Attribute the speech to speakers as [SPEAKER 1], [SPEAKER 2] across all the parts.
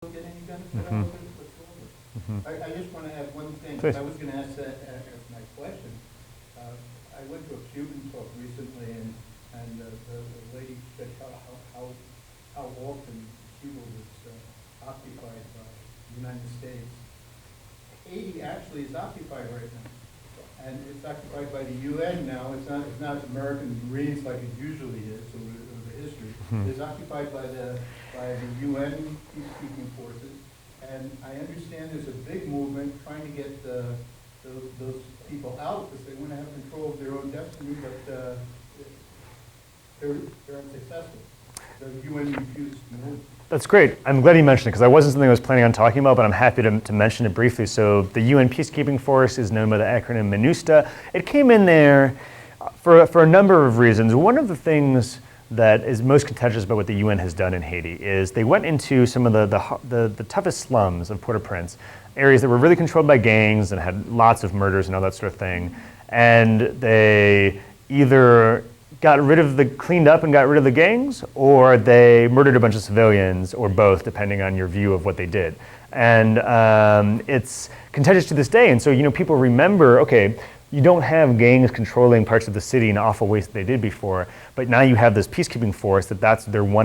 [SPEAKER 1] get any benefit out of it whatsoever. I just want to add one thing.
[SPEAKER 2] Please.
[SPEAKER 1] I was going to ask that as my question. I went to a Cuban talk recently, and the lady said how often Cuba was occupied by the United States. Haiti actually is occupied right now, and it's occupied by the UN now. It's not American Marines like it usually is, or the history. It's occupied by the UN peacekeeping forces, and I understand there's a big movement trying to get those people out because they want to have control of their own destiny, but they're unsuccessful. The UN refused to move.
[SPEAKER 2] That's great. I'm glad you mentioned it because that wasn't something I was planning on talking about, but I'm happy to mention it briefly. So the UN Peacekeeping Force is known by the acronym MINUSTA. It came in there for a number of reasons. One of the things that is most contentious about what the UN has done in Haiti is they went into some of the toughest slums of Port-au-Prince, areas that were really controlled by gangs and had lots of murders and all that sort of thing. And they either cleaned up and got rid of the gangs, or they murdered a bunch of civilians, or both, depending on your view of what they did. And it's contentious to this day. And so, people remember, okay, you don't have gangs controlling parts of the city in awful ways that they did before, but now you have this peacekeeping force that's their one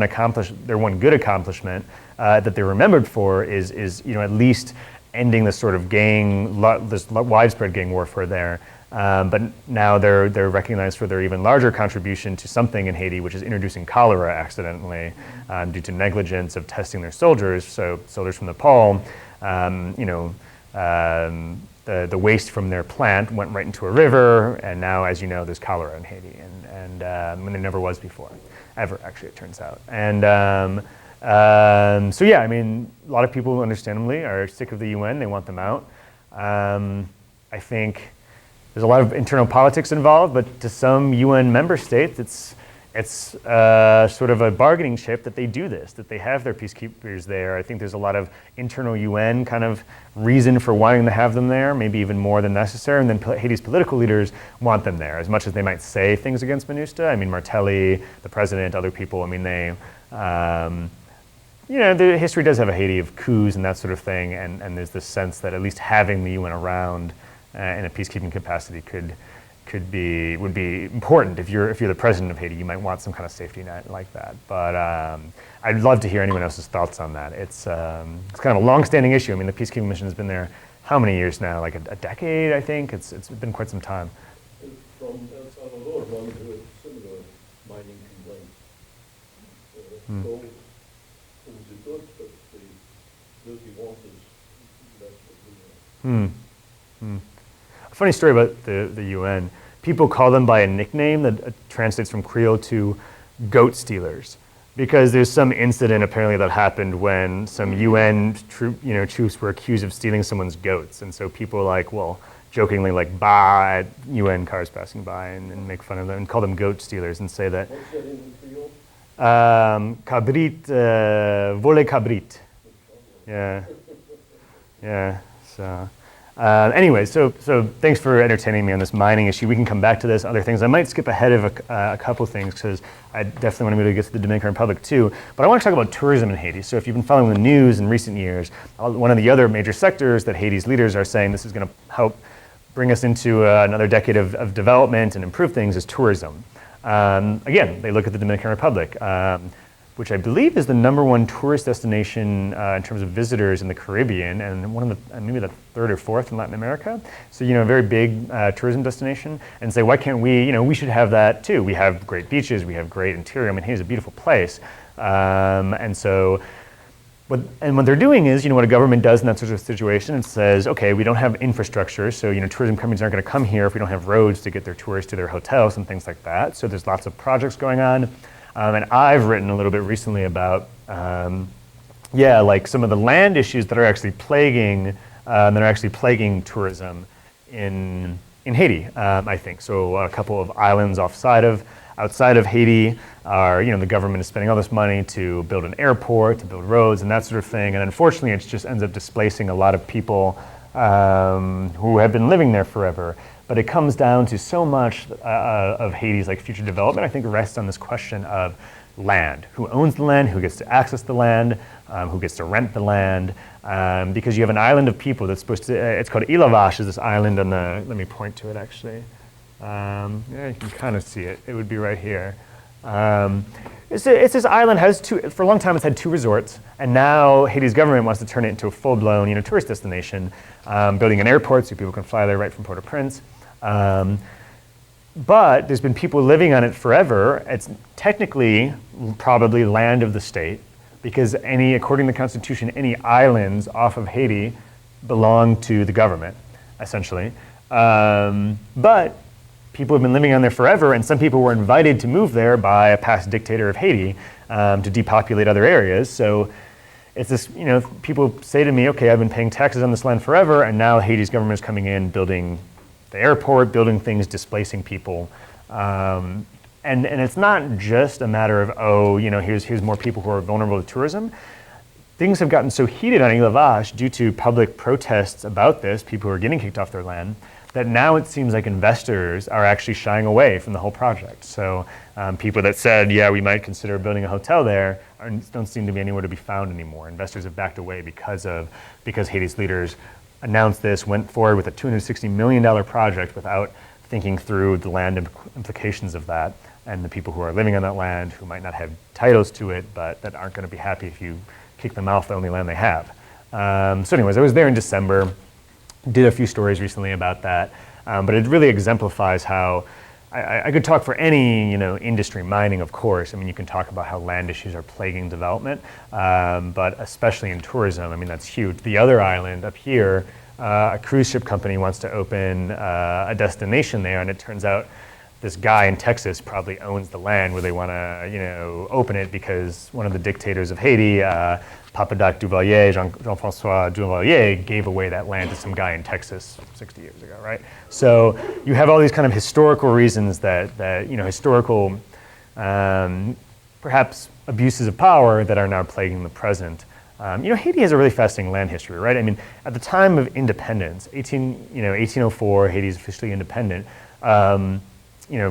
[SPEAKER 2] good accomplishment that they're remembered for is at least ending this sort of this widespread gang warfare there. But now they're recognized for their even larger contribution to something in Haiti, which is introducing cholera accidentally due to negligence of testing their soldiers. So soldiers from Nepal, the waste from their plant went right into a river, and now, as you know, there's cholera in Haiti, and when there never was before, ever actually, it turns out. And so yeah, a lot of people, understandably, are sick of the UN. They want them out. I think there's a lot of internal politics involved, but to some UN member states, it's sort of a bargaining chip that they do this, that they have their peacekeepers there. I think there's a lot of internal UN kind of reason for wanting to have them there, maybe even more than necessary. And then Haiti's political leaders want them there, as much as they might say things against MINUSTA. Martelly, the president, other people, the history does have a Haiti of coups and that sort of thing, and there's this sense that at least having the UN around in a peacekeeping capacity would be important. If you're the president of Haiti, you might want some kind of safety net like that. But I'd love to hear anyone else's thoughts on that. It's kind of a long-standing issue. The peacekeeping mission has been there how many years now? Like a decade, I think. It's been quite some time.
[SPEAKER 3] From El Salvador, one heard similar mining complaints. Gold was good, but the dirty waters, that's what we know.
[SPEAKER 2] A funny story about the UN. People call them by a nickname that translates from Creole to goat stealers, because there's some incident apparently that happened when some UN troops were accused of stealing someone's goats, and so people jokingly bah at UN cars passing by and make fun of them and call them goat stealers and say that.
[SPEAKER 3] What's that in Creole?
[SPEAKER 2] Cabrit, vole cabrit. Yeah. So. Anyway, so thanks for entertaining me on this mining issue. We can come back to this, other things. I might skip ahead of a couple things because I definitely want to be able to get to the Dominican Republic too. But I want to talk about tourism in Haiti. So if you've been following the news in recent years, one of the other major sectors that Haiti's leaders are saying this is going to help bring us into another decade of development and improve things is tourism. Again, they look at the Dominican Republic, which I believe is the #1 tourist destination in terms of visitors in the Caribbean, and one of the maybe the 3rd or 4th in Latin America. So a very big tourism destination, and say why can't we? We should have that too. We have great beaches, we have great interior. Haiti's a beautiful place, and so. What they're doing is, what a government does in that sort of situation, it says, okay, we don't have infrastructure, so tourism companies aren't going to come here if we don't have roads to get their tourists to their hotels and things like that. So there's lots of projects going on. And I've written a little bit recently about, some of the land issues that are actually plaguing tourism in Haiti. I think so. A couple of islands outside of Haiti are, the government is spending all this money to build an airport, to build roads, and that sort of thing. And unfortunately, it just ends up displacing a lot of people who have been living there forever. But it comes down to so much of Haiti's future development, I think, rests on this question of land. Who owns the land, who gets to access the land, who gets to rent the land, because you have an island of people that's supposed to, it's called Ilavash, is this island on the, let me point to it actually. Yeah, you can kind of see it. It would be right here. It's this island, has for a long time it's had 2 resorts, and now Haiti's government wants to turn it into a full-blown tourist destination, building an airport so people can fly there right from Port-au-Prince. But there's been people living on it forever. It's technically probably land of the state, because according to the Constitution, any islands off of Haiti belong to the government, essentially. But people have been living on there forever, and some people were invited to move there by a past dictator of Haiti to depopulate other areas. So it's this, people say to me, okay, I've been paying taxes on this land forever, and now Haiti's government is coming in, building the airport, building things, displacing people. And it's not just a matter of, here's more people who are vulnerable to tourism. Things have gotten so heated on Île Vache due to public protests about this, people who are getting kicked off their land, that now it seems like investors are actually shying away from the whole project. So people that said, yeah, we might consider building a hotel there, don't seem to be anywhere to be found anymore. Investors have backed away because Haiti's leaders announced this, went forward with a $260 million project without thinking through the land implications of that, and the people who are living on that land, who might not have titles to it, but that aren't going to be happy if you kick them off the only land they have. So anyways, I was there in December, did a few stories recently about that, but it really exemplifies how, I could talk for any industry, mining of course, you can talk about how land issues are plaguing development, but especially in tourism, that's huge. The other island up here, a cruise ship company wants to open a destination there, and it turns out this guy in Texas probably owns the land where they want to open it, because one of the dictators of Haiti, Papadoc Duvalier, Jean-Francois Duvalier, gave away that land to some guy in Texas 60 years ago, right? So you have all these kind of historical reasons that historical, perhaps abuses of power that are now plaguing the present. Haiti has a really fascinating land history, right? At the time of independence, 1804, Haiti is officially independent.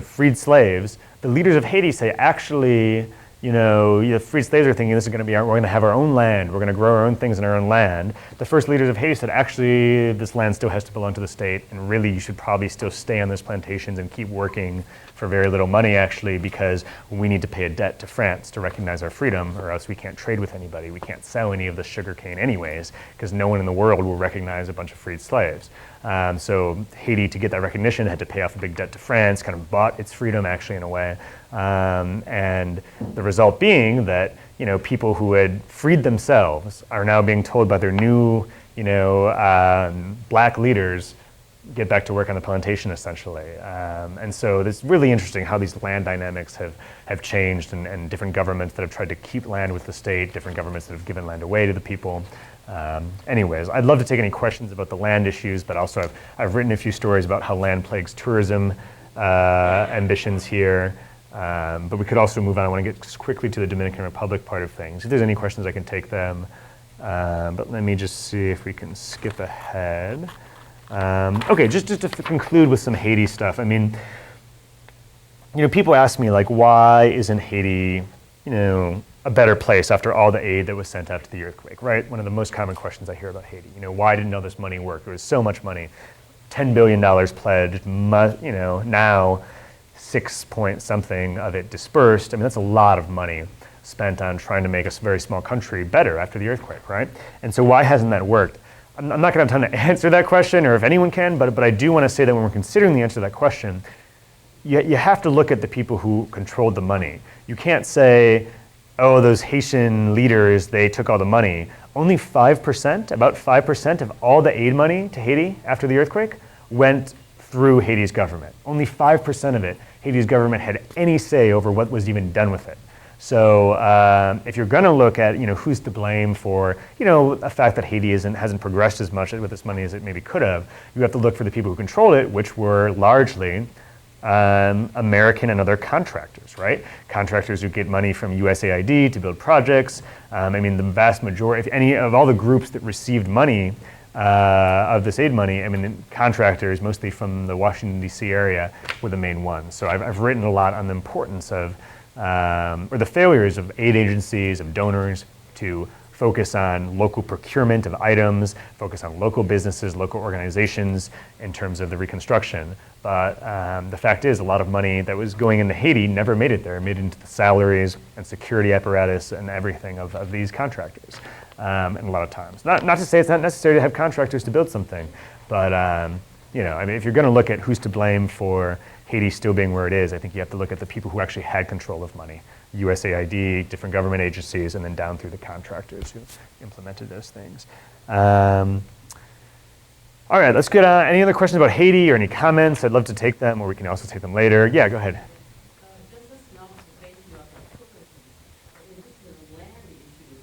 [SPEAKER 2] Freed slaves. The leaders of Haiti say, actually, the freed slaves are thinking this is going to be we're going to have our own land, we're going to grow our own things in our own land. The first leaders of Haiti said, actually, this land still has to belong to the state, and really you should probably still stay on those plantations and keep working for very little money, actually, because we need to pay a debt to France to recognize our freedom, or else we can't trade with anybody. We can't sell any of the sugar cane anyways, because no one in the world will recognize a bunch of freed slaves. So Haiti, to get that recognition, had to pay off a big debt to France, kind of bought its freedom, actually, in a way. And the result being that people who had freed themselves are now being told by their new black leaders, get back to work on the plantation, essentially. And so it's really interesting how these land dynamics have changed, and different governments that have tried to keep land with the state, different governments that have given land away to the people. Anyways, I'd love to take any questions about the land issues, but also I've written a few stories about how land plagues tourism ambitions here. But we could also move on. I want to get quickly to the Dominican Republic part of things. If there's any questions, I can take them. But let me just see if we can skip ahead. Okay, just to conclude with some Haiti stuff. People ask me, why isn't Haiti, a better place after all the aid that was sent after the earthquake, right? One of the most common questions I hear about Haiti. Why didn't all this money work? There was so much money, $10 billion pledged, now 6 point something of it dispersed. That's a lot of money spent on trying to make a very small country better after the earthquake, right? And so why hasn't that worked? I'm not going to have time to answer that question, or if anyone can, but I do want to say that when we're considering the answer to that question, you have to look at the people who controlled the money. You can't say, oh, those Haitian leaders, they took all the money. Only 5%, about 5% of all the aid money to Haiti after the earthquake went through Haiti's government. Only 5% of it, Haiti's government had any say over what was even done with it. So if you're going to look at who's to blame for the fact that Haiti hasn't progressed as much with this money as it maybe could have, you have to look for the people who controlled it, which were largely American and other contractors, right? Contractors who get money from USAID to build projects. The vast majority, if any of all the groups that received money of this aid money, contractors, mostly from the Washington, D.C. area, were the main ones. So I've written a lot on the importance of or the failures of aid agencies, of donors to focus on local procurement of items, focus on local businesses, local organizations in terms of the reconstruction. But the fact is, a lot of money that was going into Haiti never made it there. It made it into the salaries and security apparatus and everything of these contractors. And a lot of times. Not to say it's not necessary to have contractors to build something, but you know, I mean, if you're going to look at who's to blame for Haiti still being where it is, I think you have to look at the people who actually had control of money. USAID, different government agencies, and then down through the contractors who implemented those things. All right, let's get any other questions about Haiti or any comments? I'd love to take them, or we can also take them later. Yeah, go ahead.
[SPEAKER 4] Just as an observation about the tourism, in addition to the land issue,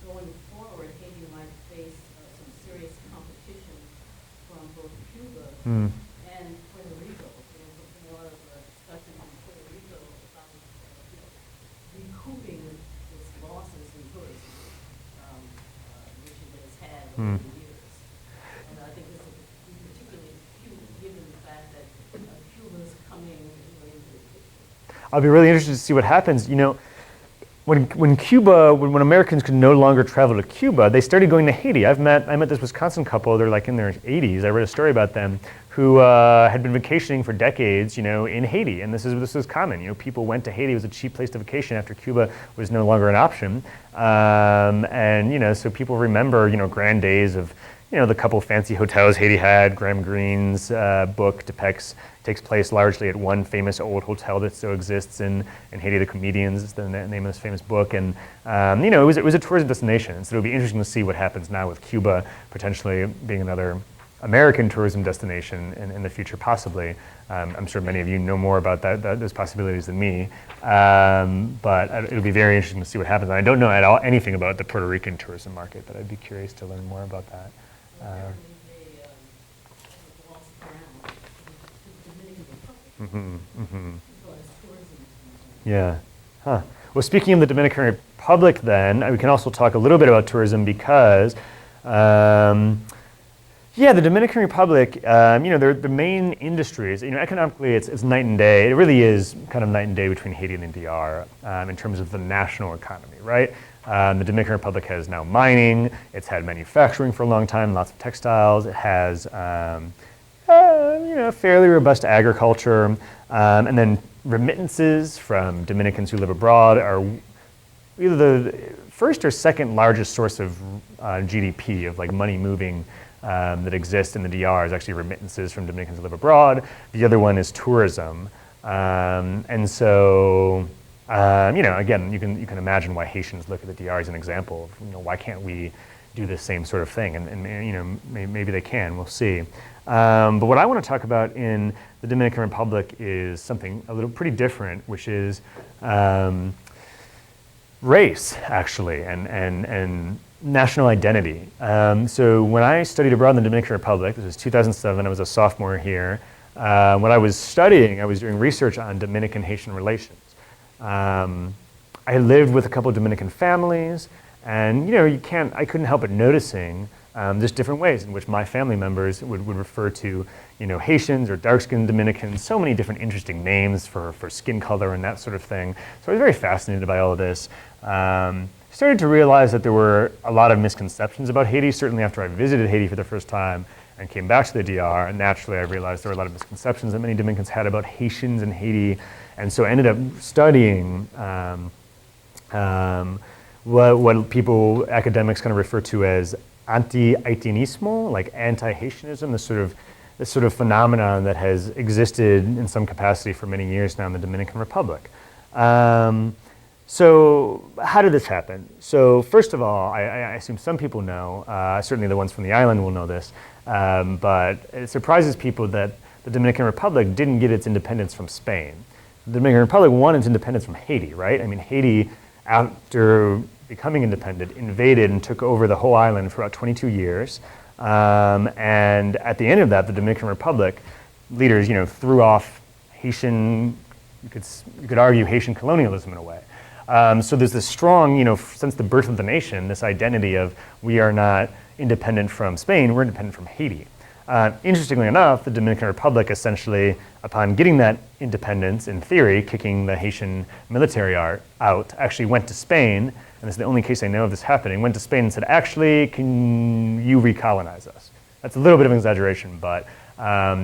[SPEAKER 4] going forward, Haiti might face some serious competition from both Cuba and Puerto Rico. There's been a lot of discussion in Puerto Rico about recouping its losses in tourism, which it has had over the years. And I think this will be particularly acute given the fact that Cuba's coming into the picture.
[SPEAKER 2] I'll be really interested to see what happens. You know, when Cuba, when Americans could no longer travel to Cuba, they started going to Haiti. I met this Wisconsin couple. They're like in their 80s. I read a story about them who had been vacationing for decades, you know, in Haiti, and this was common. You know, people went to Haiti. It was a cheap place to vacation after Cuba was no longer an option, and you know, so people remember, you know, grand days of, you know, the couple fancy hotels Haiti had. Graham Greene's book takes place largely at one famous old hotel that still exists in Haiti, the Comedians is the name of this famous book. And you know, it was a tourism destination. So it'll be interesting to see what happens now with Cuba potentially being another American tourism destination in the future, possibly. I'm sure many of you know more about those possibilities than me. But it'll be very interesting to see what happens. And I don't know at all anything about the Puerto Rican tourism market, but I'd be curious to learn more about that.
[SPEAKER 4] Apparently they lost ground to the Dominican Republic as far as tourism is concerned.
[SPEAKER 2] Yeah. Huh. Well, speaking of the Dominican Republic then, we can also talk a little bit about tourism because, yeah, the Dominican Republic, you know, the main industries, you know, economically it's night and day. It really is kind of night and day between Haiti and the DR in terms of the national economy, right? The Dominican Republic has now mining. It's had manufacturing for a long time, lots of textiles. It has, you know, fairly robust agriculture. And then remittances from Dominicans who live abroad are either the first or second largest source of GDP, of like money moving that exists in the DR is actually remittances from Dominicans who live abroad. The other one is tourism. And so, you know, again, you can imagine why Haitians look at the DR as an example of, you know, why can't we do the same sort of thing? And you know, maybe they can, we'll see. But what I want to talk about in the Dominican Republic is something a little pretty different, which is race, actually, and national identity. So when I studied abroad in the Dominican Republic, this was 2007, I was a sophomore here. When I was studying, I was doing research on Dominican-Haitian relations. I lived with a couple of Dominican families, and you know, I couldn't help but noticing there's different ways in which my family members would refer to, you know, Haitians or dark-skinned Dominicans, so many different interesting names for skin color and that sort of thing. So I was very fascinated by all of this. Started to realize that there were a lot of misconceptions about Haiti, certainly after I visited Haiti for the first time and came back to the DR, and naturally I realized there were a lot of misconceptions that many Dominicans had about Haitians in Haiti, and so I ended up studying what academics kind of refer to as anti-haitianismo, like anti-Haitianism, this sort of phenomenon that has existed in some capacity for many years now in the Dominican Republic. So how did this happen? So first of all, I assume some people know, certainly the ones from the island will know this, but it surprises people that the Dominican Republic didn't get its independence from Spain. The Dominican Republic won its independence from Haiti, right? I mean, Haiti, after becoming independent, invaded and took over the whole island for about 22 years. And at the end of that, the Dominican Republic leaders, you know, threw off Haitian, you could argue Haitian colonialism in a way. So there's this strong, you know, since the birth of the nation, this identity of we are not independent from Spain, we're independent from Haiti. Interestingly enough, the Dominican Republic essentially, upon getting that independence, in theory, kicking the Haitian military out, actually went to Spain, and this is the only case I know of this happening, went to Spain and said, actually, can you recolonize us? That's a little bit of an exaggeration, but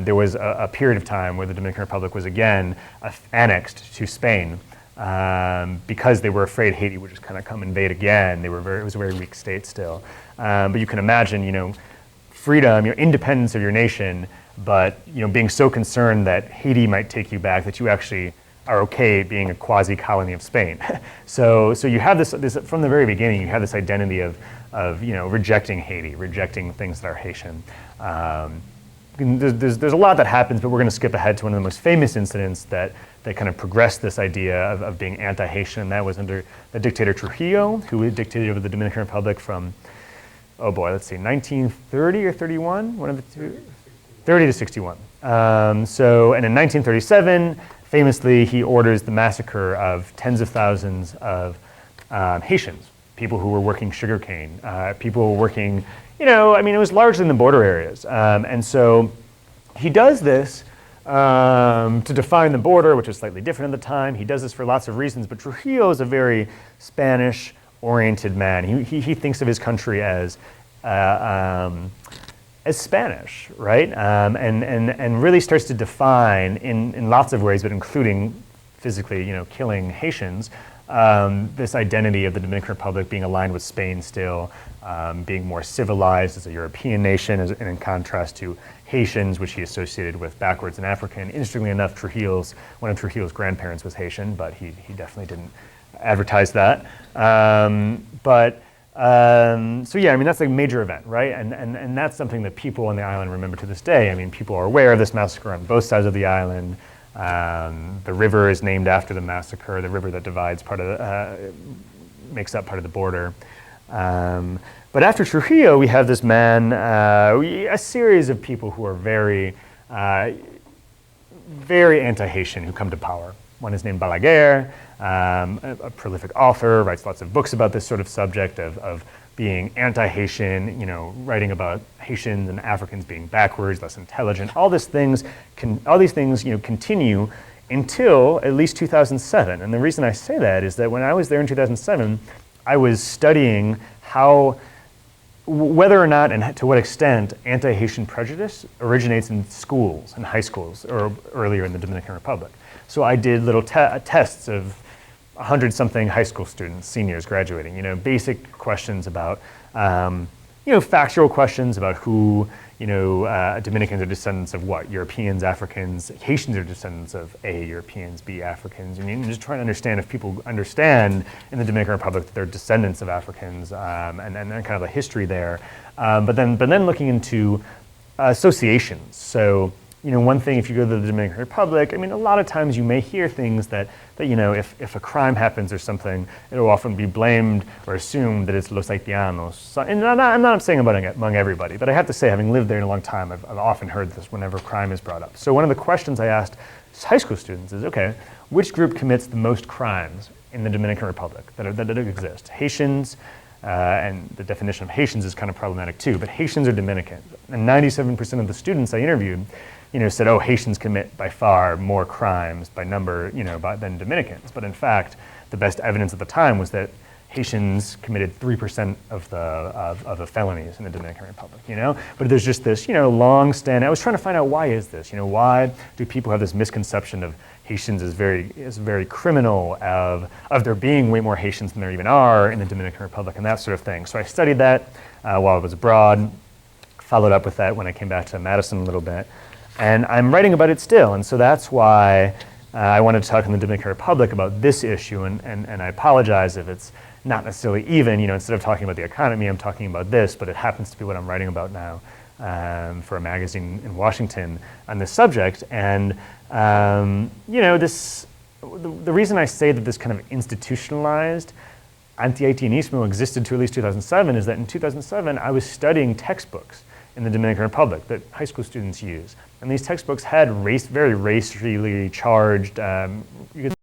[SPEAKER 2] there was a period of time where the Dominican Republic was again annexed to Spain because they were afraid Haiti would just kind of come invade again. It was a very weak state still. But you can imagine, freedom, independence of your nation, but being so concerned that Haiti might take you back that you actually are okay being a quasi-colony of Spain. So you have this from the very beginning. You have this identity of rejecting Haiti, rejecting things that are Haitian. There's a lot that happens, but we're going to skip ahead to one of the most famous incidents that kind of progressed this idea of being anti-Haitian, and that was under the dictator Trujillo, who dictated over the Dominican Republic from, 1930 or 31, one of the two, 30 to 61. And in 1937, famously, he orders the massacre of tens of thousands of Haitians, people who were working sugarcane, people who were working, it was largely in the border areas. And so he does this to define the border, which was slightly different at the time. He does this for lots of reasons, but Trujillo is a very Spanish-oriented man. He thinks of his country as Spanish, right? And really starts to define in lots of ways, but including physically, killing Haitians, this identity of the Dominican Republic being aligned with Spain still, being more civilized as a European nation, and in contrast to Haitians, which he associated with backwards and African. Interestingly enough, one of Trujillo's grandparents was Haitian, but he definitely didn't advertise that. So yeah, that's a major event, right? And that's something that people on the island remember to this day. People are aware of this massacre on both sides of the island. The river is named after the massacre, the river that divides makes up part of the border. But after Trujillo, we have this man, a series of people who are very, very anti-Haitian who come to power. One is named Balaguer, a prolific author, writes lots of books about this sort of subject of being anti-Haitian, writing about Haitians and Africans being backwards, less intelligent. All these things continue until at least 2007. And the reason I say that is that when I was there in 2007, I was studying whether or not and to what extent anti-Haitian prejudice originates in schools, in high schools, or earlier in the Dominican Republic. So I did little tests of 100-something high school students, seniors graduating, basic questions about, factual questions about who, Dominicans are descendants of what? Europeans, Africans, Haitians are descendants of A, Europeans, B, Africans. And just trying to understand if people understand in the Dominican Republic that they're descendants of Africans, and then kind of the history there. But then looking into associations. So, one thing, if you go to the Dominican Republic, a lot of times you may hear things that if a crime happens or something, it'll often be blamed or assumed that it's Los Haitianos. So, and I'm not saying among everybody, but I have to say, having lived there in a long time, I've often heard this whenever crime is brought up. So one of the questions I asked high school students is, okay, which group commits the most crimes in the Dominican Republic that exist? Haitians, and the definition of Haitians is kind of problematic too, but Haitians or Dominicans. And 97% of the students I interviewed said, Haitians commit by far more crimes by number, than Dominicans. But in fact, the best evidence at the time was that Haitians committed 3% of the felonies in the Dominican Republic, But there's just this, long-standing, I was trying to find out why is this, why do people have this misconception of Haitians as very criminal, of there being way more Haitians than there even are in the Dominican Republic and that sort of thing. So I studied that while I was abroad, followed up with that when I came back to Madison a little bit. And I'm writing about it still, and so that's why I wanted to talk in the Dominican Republic about this issue, and I apologize if it's not necessarily even, instead of talking about the economy, I'm talking about this, but it happens to be what I'm writing about now for a magazine in Washington on this subject. And, the reason I say that this kind of institutionalized anti-haitianismo existed to at least 2007 is that in 2007, I was studying textbooks in the Dominican Republic that high school students use. And these textbooks had very racially charged, you could